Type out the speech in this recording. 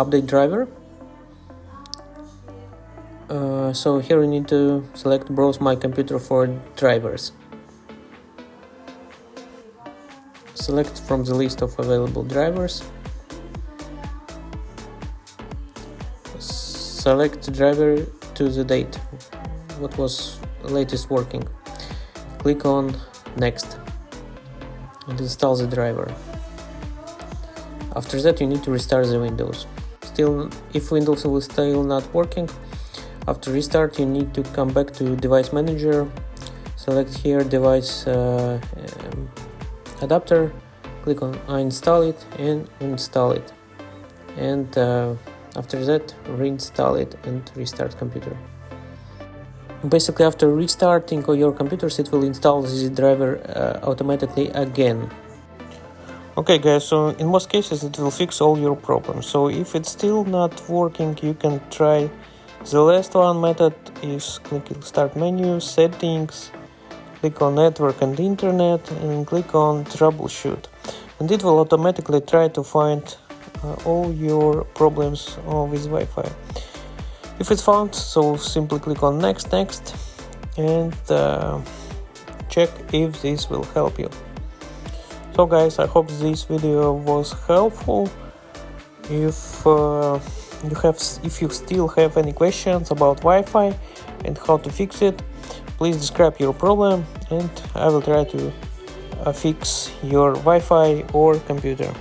update driver. So here you need to select browse my computer for drivers. Select from the list of available drivers. Select driver to the date, what was latest working. Click on next and install the driver. After that you need to restart the Windows. Still, if Windows is still not working, after restart you need to come back to device manager, select here device adapter, click on uninstall it and install it, and after that reinstall it and restart computer. Basically, after restarting your computers, it will install this driver automatically again. Okay guys, so in most cases it will fix all your problems. So if it's still not working, you can try the last one method is click start menu, settings, click on network and internet and click on troubleshoot, and it will automatically try to find all your problems with Wi-Fi. If it's found, so simply click on next and check if this will help you. So guys, I hope this video was helpful. If you still have any questions about Wi-Fi and how to fix it, please describe your problem and I will try to fix your Wi-Fi or computer.